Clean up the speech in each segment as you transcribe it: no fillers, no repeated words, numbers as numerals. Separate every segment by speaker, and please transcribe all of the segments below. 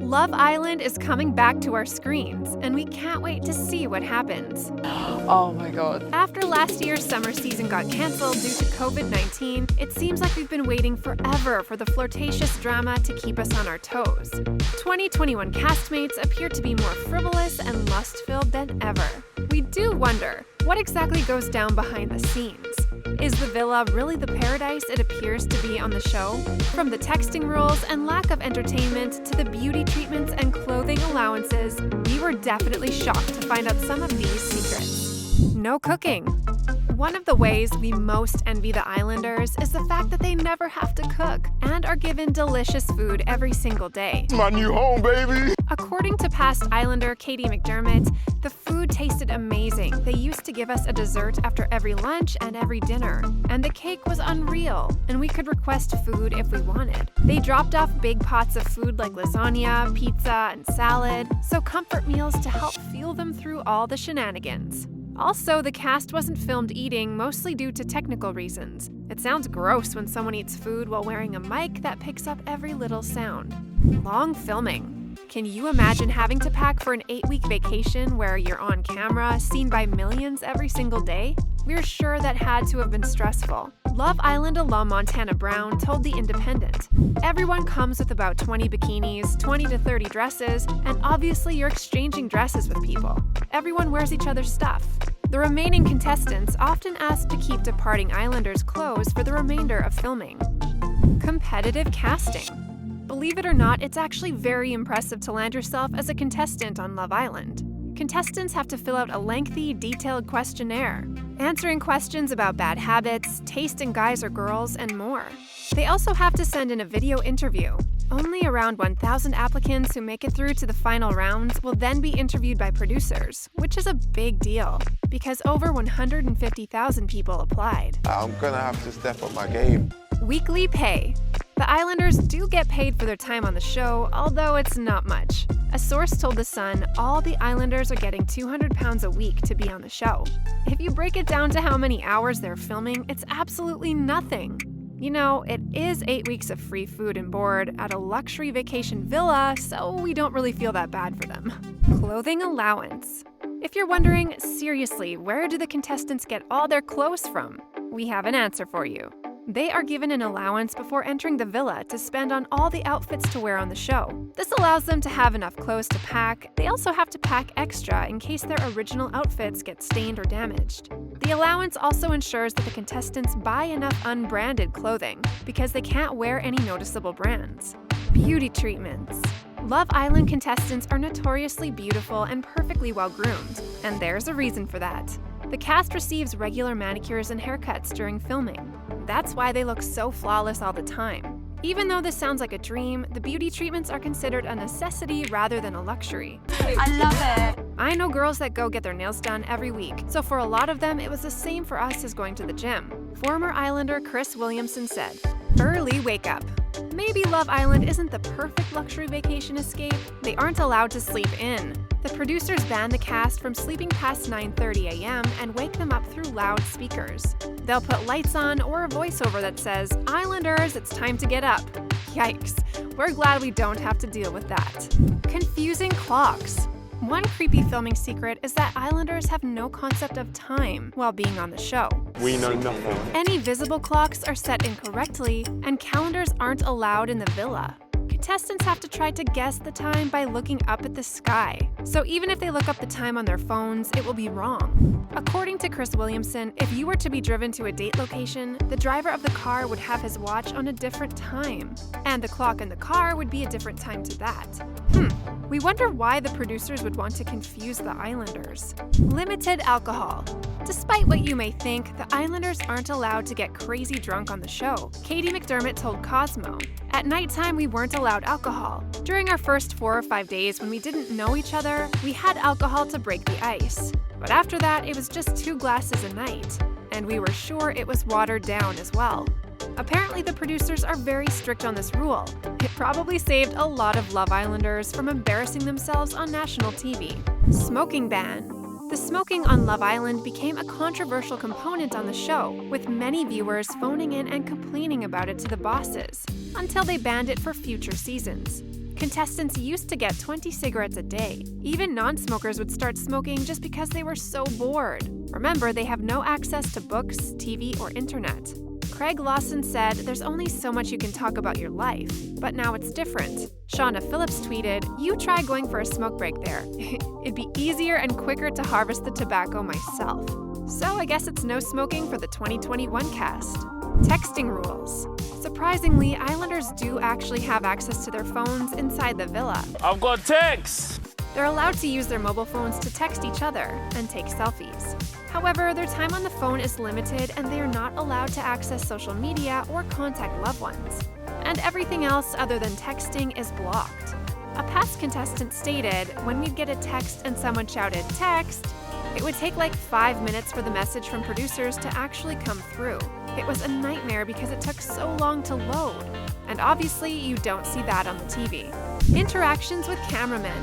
Speaker 1: Love Island is coming back to our screens, and we can't wait to see what happens.
Speaker 2: Oh my god.
Speaker 1: After last year's summer season got cancelled due to COVID-19, it seems like we've been waiting forever for the flirtatious drama to keep us on our toes. 2021 castmates appear to be more frivolous and lust-filled than ever. We do wonder, what exactly goes down behind the scenes? Is the villa really the paradise it appears to be on the show? From the texting rules and lack of entertainment to the beauty treatments and clothing allowances, we were definitely shocked to find out some of these secrets. No cooking. One of the ways we most envy the Islanders is the fact that they never have to cook and are given delicious food every single day.
Speaker 3: My new home, baby!
Speaker 1: According to past Islander Katie McDermott, the food tasted amazing. They used to give us a dessert after every lunch and every dinner, and the cake was unreal, and we could request food if we wanted. They dropped off big pots of food like lasagna, pizza, and salad, so comfort meals to help fuel them through all the shenanigans. Also, the cast wasn't filmed eating, mostly due to technical reasons. It sounds gross when someone eats food while wearing a mic that picks up every little sound. Long filming. Can you imagine having to pack for an 8-week vacation where you're on camera, seen by millions every single day? We're sure that had to have been stressful. Love Island alum Montana Brown told The Independent, "Everyone comes with about 20 bikinis, 20 to 30 dresses, and obviously you're exchanging dresses with people. Everyone wears each other's stuff." The remaining contestants often asked to keep departing Islanders' clothes for the remainder of filming. Competitive casting. Believe it or not, it's actually very impressive to land yourself as a contestant on Love Island. Contestants have to fill out a lengthy, detailed questionnaire, answering questions about bad habits, taste in guys or girls, and more. They also have to send in a video interview. Only around 1,000 applicants who make it through to the final rounds will then be interviewed by producers, which is a big deal, because over 150,000 people applied.
Speaker 3: I'm gonna have to step up my game.
Speaker 1: Weekly pay. The Islanders do get paid for their time on the show, although it's not much. A source told The Sun all the Islanders are getting £200 a week to be on the show. If you break it down to how many hours they're filming, it's absolutely nothing. You know, it is 8 weeks of free food and board at a luxury vacation villa, so we don't really feel that bad for them. Clothing allowance. If you're wondering, seriously, where do the contestants get all their clothes from? We have an answer for you. They are given an allowance before entering the villa to spend on all the outfits to wear on the show. This allows them to have enough clothes to pack. They also have to pack extra in case their original outfits get stained or damaged. The allowance also ensures that the contestants buy enough unbranded clothing because they can't wear any noticeable brands. Beauty treatments. Love Island contestants are notoriously beautiful and perfectly well-groomed, and there's a reason for that. The cast receives regular manicures and haircuts during filming. That's why they look so flawless all the time. Even though this sounds like a dream, the beauty treatments are considered a necessity rather than a luxury.
Speaker 2: I love it.
Speaker 1: I know girls that go get their nails done every week, so for a lot of them, it was the same for us as going to the gym. Former Islander Chris Williamson said, "Early wake up." Maybe Love Island isn't the perfect luxury vacation escape. They aren't allowed to sleep in. The producers ban the cast from sleeping past 9:30 a.m. and wake them up through loudspeakers. They'll put lights on or a voiceover that says, "Islanders, it's time to get up." Yikes, we're glad we don't have to deal with that. Confusing clocks. One creepy filming secret is that Islanders have no concept of time while being on the show.
Speaker 3: We know nothing.
Speaker 1: Any visible clocks are set incorrectly, and calendars aren't allowed in the villa. Contestants have to try to guess the time by looking up at the sky. So even if they look up the time on their phones, it will be wrong. According to Chris Williamson, if you were to be driven to a date location, the driver of the car would have his watch on a different time, and the clock in the car would be a different time to that. We wonder why the producers would want to confuse the Islanders. Limited alcohol. Despite what you may think, the Islanders aren't allowed to get crazy drunk on the show. Katie McDermott told Cosmo, "At nighttime, we weren't allowed alcohol. During our first 4 or 5 days when we didn't know each other, we had alcohol to break the ice. But after that, it was just 2 glasses a night. And we were sure it was watered down as well." Apparently, the producers are very strict on this rule. It probably saved a lot of Love Islanders from embarrassing themselves on national TV. Smoking ban. The smoking on Love Island became a controversial component on the show, with many viewers phoning in and complaining about it to the bosses, until they banned it for future seasons. Contestants used to get 20 cigarettes a day. Even non-smokers would start smoking just because they were so bored. Remember, they have no access to books, TV, or internet. Craig Lawson said, "There's only so much you can talk about your life, but now it's different." Shauna Phillips tweeted, "You try going for a smoke break there. It'd be easier and quicker to harvest the tobacco myself." So I guess it's no smoking for the 2021 cast. Texting rules. Surprisingly, Islanders do actually have access to their phones inside the villa.
Speaker 4: I've got texts!
Speaker 1: They're allowed to use their mobile phones to text each other and take selfies. However, their time on the phone is limited and they are not allowed to access social media or contact loved ones. And everything else other than texting is blocked. A past contestant stated, "When we'd get a text and someone shouted, 'Text!' it would take like 5 minutes for the message from producers to actually come through. It was a nightmare because it took so long to load. And obviously, you don't see that on the TV. Interactions with cameramen.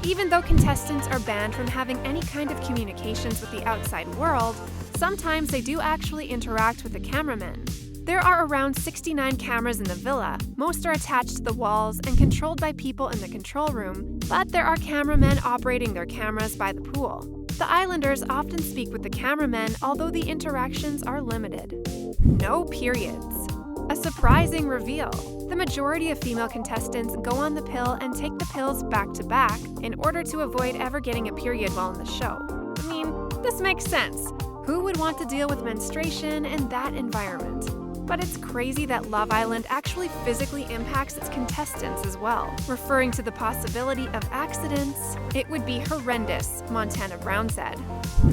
Speaker 1: Even though contestants are banned from having any kind of communications with the outside world, sometimes they do actually interact with the cameramen. There are around 69 cameras in the villa. Most are attached to the walls and controlled by people in the control room, but there are cameramen operating their cameras by the pool. The Islanders often speak with the cameramen, although the interactions are limited. No periods. A surprising reveal. The majority of female contestants go on the pill and take the pills back to back in order to avoid ever getting a period while in the show. I mean, this makes sense. Who would want to deal with menstruation in that environment? But it's crazy that Love Island actually physically impacts its contestants as well. Referring to the possibility of accidents, "It would be horrendous," Montana Brown said.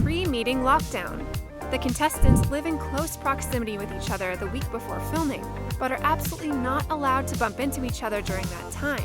Speaker 1: Pre-meeting lockdown. The contestants live in close proximity with each other the week before filming, but are absolutely not allowed to bump into each other during that time.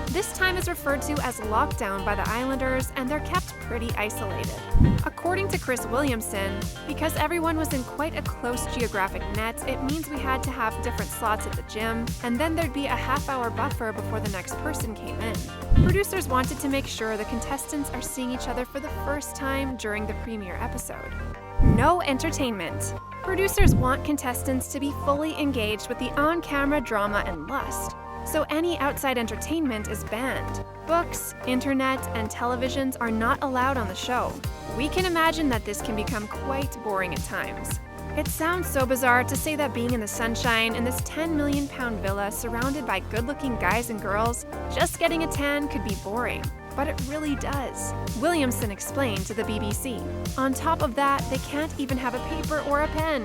Speaker 1: This time is referred to as lockdown by the Islanders, and they're kept pretty isolated. According to Chris Williamson, because everyone was in quite a close geographic net, it means we had to have different slots at the gym, and then there'd be a half-hour buffer before the next person came in. Producers wanted to make sure the contestants are seeing each other for the first time during the premiere episode. No entertainment. Producers want contestants to be fully engaged with the on-camera drama and lust, so any outside entertainment is banned. Books, internet, and televisions are not allowed on the show. We can imagine that this can become quite boring at times. It sounds so bizarre to say that being in the sunshine in this 10 million pound villa surrounded by good-looking guys and girls, just getting a tan could be boring. But it really does. Williamson explained to the BBC. On top of that, they can't even have a paper or a pen.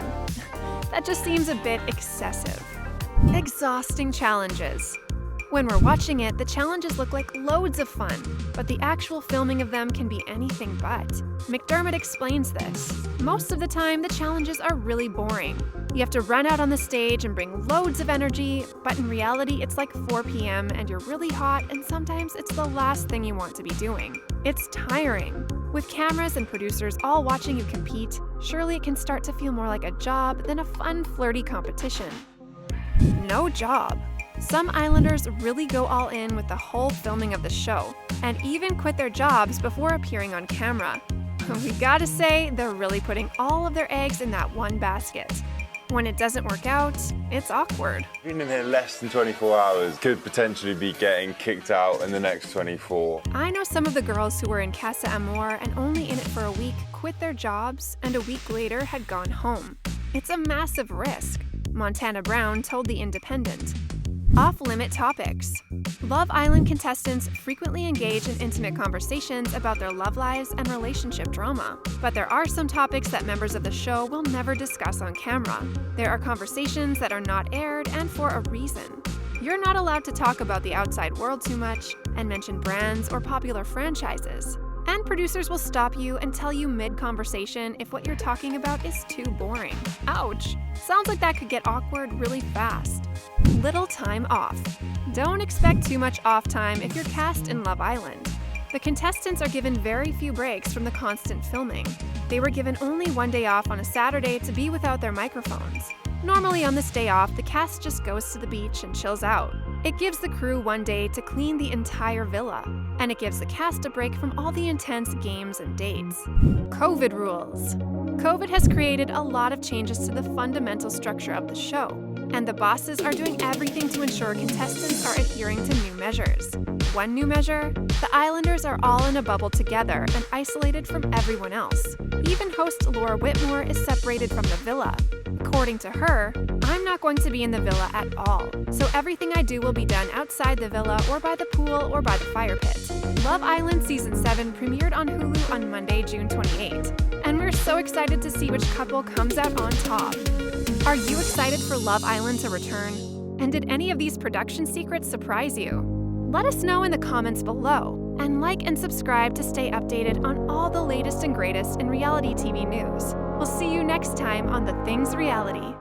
Speaker 1: That just seems a bit excessive. Exhausting challenges. When we're watching it, the challenges look like loads of fun, but the actual filming of them can be anything but. McDermott explains this. Most of the time, the challenges are really boring. You have to run out on the stage and bring loads of energy, but in reality, it's like 4 p.m. and you're really hot, and sometimes it's the last thing you want to be doing. It's tiring. With cameras and producers all watching you compete, surely it can start to feel more like a job than a fun, flirty competition. No job. Some Islanders really go all in with the whole filming of the show, and even quit their jobs before appearing on camera. We gotta say, they're really putting all of their eggs in that one basket. When it doesn't work out, it's awkward.
Speaker 4: Being in here less than 24 hours could potentially be getting kicked out in the next 24.
Speaker 1: I know some of the girls who were in Casa Amor and only in it for a week quit their jobs and a week later had gone home. It's a massive risk, Montana Brown told The Independent. Off-limit topics. Love Island contestants frequently engage in intimate conversations about their love lives and relationship drama. But there are some topics that members of the show will never discuss on camera. There are conversations that are not aired and for a reason. You're not allowed to talk about the outside world too much and mention brands or popular franchises. And producers will stop you and tell you mid-conversation if what you're talking about is too boring. Ouch! Sounds like that could get awkward really fast. Little time off. Don't expect too much off time if you're cast in Love Island. The contestants are given very few breaks from the constant filming. They were given only one day off on a Saturday to be without their microphones. Normally on this day off, the cast just goes to the beach and chills out. It gives the crew one day to clean the entire villa, and it gives the cast a break from all the intense games and dates. COVID rules. COVID has created a lot of changes to the fundamental structure of the show. And the bosses are doing everything to ensure contestants are adhering to new measures. One new measure? The Islanders are all in a bubble together and isolated from everyone else. Even host Laura Whitmore is separated from the villa. According to her, I'm not going to be in the villa at all, so everything I do will be done outside the villa or by the pool or by the fire pit. Love Island Season 7 premiered on Hulu on Monday, June 28, and we're so excited to see which couple comes out on top. Are you excited for Love Island to return? And did any of these production secrets surprise you? Let us know in the comments below, and like and subscribe to stay updated on all the latest and greatest in reality TV news. We'll see you next time on The Things Reality.